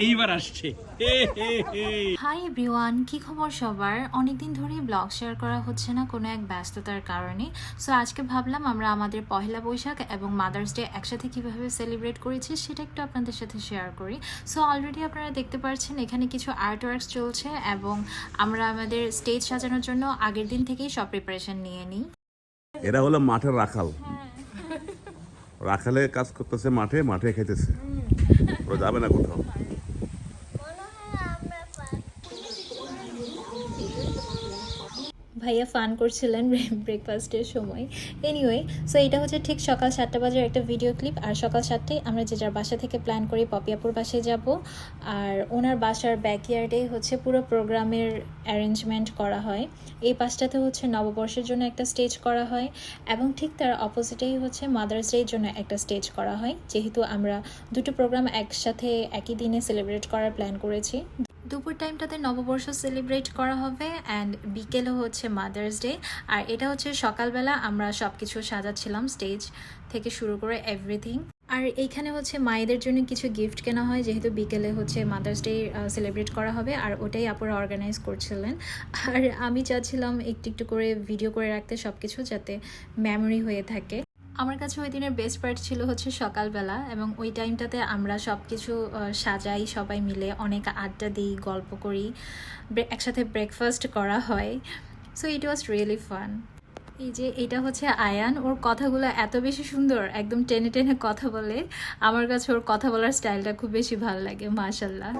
এইবার আসছে। Hi everyone, কি খবর সবার? অনেকদিন ধরেই ব্লগ শেয়ার করা হচ্ছে না কোনো এক ব্যস্ততার কারণে। সো আজকে ভাবলাম আমরা আমাদের পহেলা বৈশাখ এবং মাদার্স ডে একসাথে কিভাবে সেলিব্রেট করেছি সেটা একটু আপনাদের সাথে শেয়ার করি। সো অলরেডি আপনারা দেখতে পাচ্ছেন এখানে কিছু আর্ট ওয়ার্কস চলছে এবং আমরা আমাদের স্টেজ সাজানোর জন্য আগের দিন থেকেই সব প্রিপারেশন নিয়ে নিই। এরা হলো মাঠের রাখাল। রাখালে কাজ করতেছে, মাঠে মাঠে খাইতেছে, ওরা যাবে না কোথাও। ভাইয়া ফান করছিলেন ব্রেকফাস্টের সময়। এনিওয়ে, সো এটা হচ্ছে ঠিক সকাল 7টা বাজে একটা ভিডিও ক্লিপ। আর সকাল 7টায় আমরা যে যার বাসা থেকে প্ল্যান করি পপিয়াপুর বাসায় যাব। আর ওনার বাসার ব্যাকইয়ার্ডে হচ্ছে পুরো প্রোগ্রামের অ্যারেঞ্জমেন্ট করা হয়। এই পাশটাতে হচ্ছে নববর্ষের জন্য একটা স্টেজ করা হয় এবং ঠিক তার অপোজিটেই হচ্ছে মাদার্স ডের জন্য একটা স্টেজ করা হয়, যেহেতু আমরা দুটো প্রোগ্রাম একসাথে একই দিনে সেলিব্রেট করার প্ল্যান করেছি। দুপুর টাইমটাতে নববর্ষ সেলিব্রেট করা হবে অ্যান্ড বিকেলে হচ্ছে মাদার্স ডে। আর এটা হচ্ছে সকালবেলা আমরা সব কিছু সাজাচ্ছিলাম, স্টেজ থেকে শুরু করে এভরিথিং। আর এইখানে হচ্ছে মায়েদের জন্য কিছু গিফট কেনা হয়, যেহেতু বিকেলে হচ্ছে মাদার্স ডে সেলিব্রেট করা হবে, আর ওটাই আপুরা অর্গানাইজ করছিলেন। আর আমি চাচ্ছিলাম একটু একটু করে ভিডিও করে রাখতে সব কিছু, যাতে মেমোরি হয়ে থাকে। আমার কাছে ওই দিনের বেস্ট পার্ট ছিল হচ্ছে সকালবেলা, এবং ওই টাইমটাতে আমরা সব কিছু সাজাই, সবাই মিলে অনেক আড্ডা দিই, গল্প করি, একসাথে ব্রেকফাস্ট করা হয়। So it was really fun. এই যে এটা হচ্ছে আয়ান, ওর কথাগুলো এত বেশি সুন্দর, একদম টেনে টেনে কথা বলে। আমার কাছে ওর কথা বলার স্টাইলটা খুব বেশি ভালো লাগে, মাশাল্লাহ।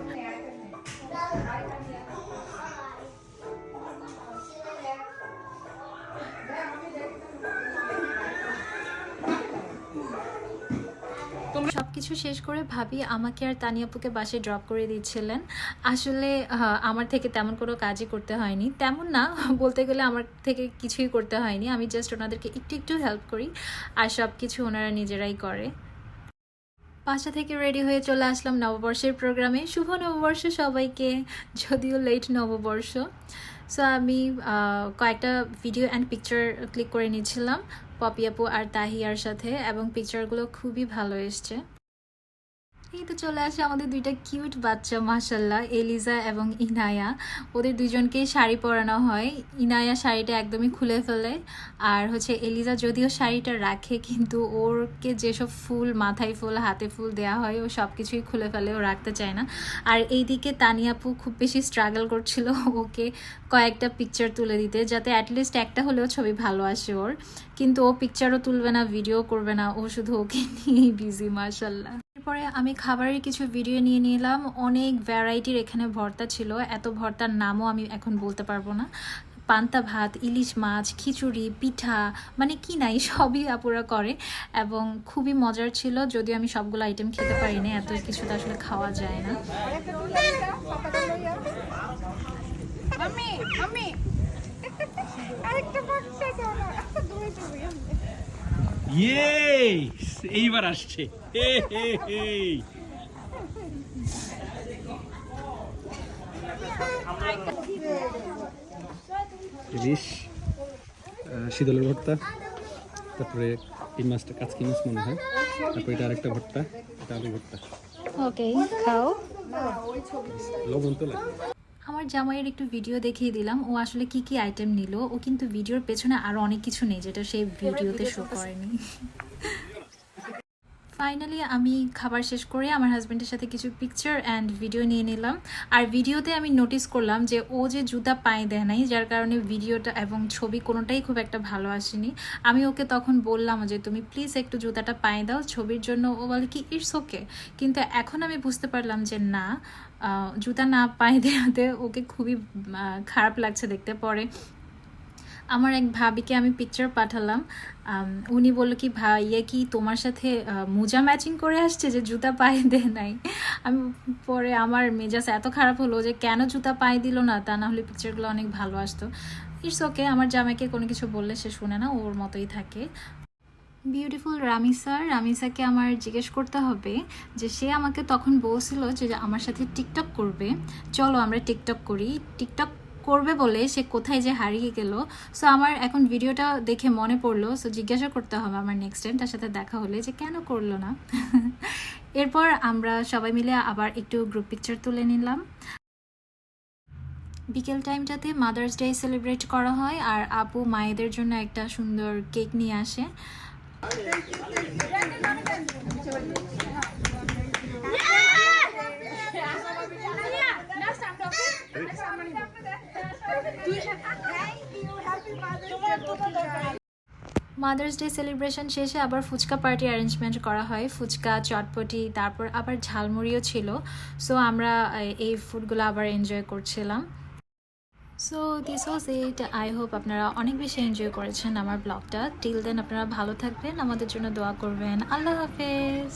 সবকিছু শেষ করে ভাবি আমাকে আর তানিয়াপুকে বাসে ড্রপ করে দিচ্ছিলেন। আসলে আমার থেকে তেমন কোনো কাজই করতে হয়নি, তেমন না বলতে গেলে আমার থেকে কিছুই করতে হয়নি, আমি জাস্ট ওনাদেরকে একটু একটু হেল্প করি আর সব কিছু ওনারা নিজেরাই করে। বাসা থেকে রেডি হয়ে চলে আসলাম নববর্ষের প্রোগ্রামে। শুভ নববর্ষ সবাইকে, যদিও লেট নববর্ষ। সো আমি কয়েকটা ভিডিও অ্যান্ড পিকচার ক্লিক করে নিচ্ছিলাম পপি আপু আর তাহিয়ার সাথে, এবং পিকচারগুলো খুবই ভালো এসছে। এই তো চলে আসে আমাদের দুইটা কিউট বাচ্চা, মাশাল্লাহ, এলিজা এবং ইনায়া। ওদের দুজনকেই শাড়ি পরানো হয়। ইনায়া শাড়িটা একদমই খুলে ফেলে, আর হচ্ছে এলিজা যদিও শাড়িটা রাখে, কিন্তু ওরকে যেসব ফুল, মাথায় ফুল, হাতে ফুল দেওয়া হয়, ও সব কিছুই খুলে ফেলে, ও রাখতে চায় না। আর এইদিকে তানিয়াপু খুব বেশি স্ট্রাগল করছিল ওকে কয়েকটা পিকচার তুলে দিতে, যাতে অ্যাটলিস্ট একটা হলেও ছবি ভালো আসে ওর। কিন্তু ও পিকচারও তুলবে না, ভিডিও করবে না, ও শুধু ওকে নিয়েই বিজি, মাশাল্লাহ। এরপরে আমি খাবারের কিছু ভিডিও নিয়ে নিলাম। অনেক ভ্যারাইটির এখানে ভর্তা ছিল, এত ভর্তার নামও আমি এখন বলতে পারবো না। পান্তা ভাত, ইলিশ মাছ, খিচুড়ি, পিঠা, মানে কি নাই সবই আপুরা করে, এবং খুবই মজার ছিল। যদিও আমি সবগুলো আইটেম খেতে পারি না, এত কিছু তো আসলে খাওয়া যায় না। এইবার আসছে। ইলিশ, শীতলের ভর্তা, তারপরে এই মাছটা কাচকি মাছ মনে হয়, তারপরে এটা আরেকটা ভর্তা, এটা আলু ভর্তা। ওকে, খাও। লবণ তো লাগে। আমার জামাইয়ের একটু ভিডিও দেখিয়ে দিলাম, ও আসলে কি কি আইটেম নিল। ও কিন্তু ভিডিওর পেছনে আরও অনেক কিছু নেই, যেটা সেই ভিডিওতে শো করেনি। ফাইনালি আমি খাবার শেষ করে আমার হাজব্যান্ডের সাথে কিছু পিকচার অ্যান্ড ভিডিও নিয়ে নিলাম। আর ভিডিওতে আমি নোটিস করলাম যে ও যে জুতা পায়ে দেয় নাই, যার কারণে ভিডিওটা এবং ছবি কোনোটাই খুব একটা ভালো আসেনি। আমি ওকে তখন বললাম যে তুমি প্লিজ একটু জুতাটা পায়ে দাও ছবির জন্য। ও বলে কি ইটস ওকে, কিন্তু এখন আমি বুঝতে পারলাম যে না, জুতা না পায়ে দেওয়াতে ওকে খুবই খারাপ লাগছে দেখতে। পরে আমার এক ভাবিকে আমি পিকচার পাঠালাম, উনি বললো কি ভাইয়া কি তোমার সাথে মোজা ম্যাচিং করে আসছে যে জুতা পায়ে দেয় নাই। আমি পরে আমার মেজাজ এত খারাপ হলো যে কেন জুতা পায়ে দিল না, তা না হলে পিকচারগুলো অনেক ভালো আসতো। ইটস ওকে, আমার জামাইকে কোনো কিছু বললে সে শুনে না, ওর মতোই থাকে। বিউটিফুল রামিসাকে আমার জিজ্ঞেস করতে হবে যে সে আমাকে তখন বলছিল যে আমার সাথে টিকটক করবে, চলো আমরা টিকটক করি। টিকটক করবে বলে সে কোথায় যে হারিয়ে গেল। সো আমার এখন ভিডিওটা দেখে মনে পড়লো, সো জিজ্ঞাসা করতে হবে আমার নেক্সট টাইম তার সাথে দেখা হলে যে কেন করলো না। এরপর আমরা সবাই মিলে আবার একটু গ্রুপ পিকচার তুলে নিলাম। বিকেল টাইমটাতে মাদার্স ডে সেলিব্রেট করা হয় আর আপু মায়েদের জন্য একটা সুন্দর কেক নিয়ে আসে। মাদার্স ডে সেলিব্রেশন শেষে আবার ফুচকা পার্টি অ্যারেঞ্জমেন্ট করা হয়, ফুচকা, চটপটি, তারপর আবার ঝালমুড়িও ছিল। সো আমরা এই ফুডগুলো আবার এনজয় করছিলাম। So this was it. I hope আপনারা অনেক বেশি এনজয় করেছেন আমার ব্লগটা। টিল দেন আপনারা ভালো থাকবেন, আমাদের জন্য দোয়া করবেন। আল্লাহ হাফেজ।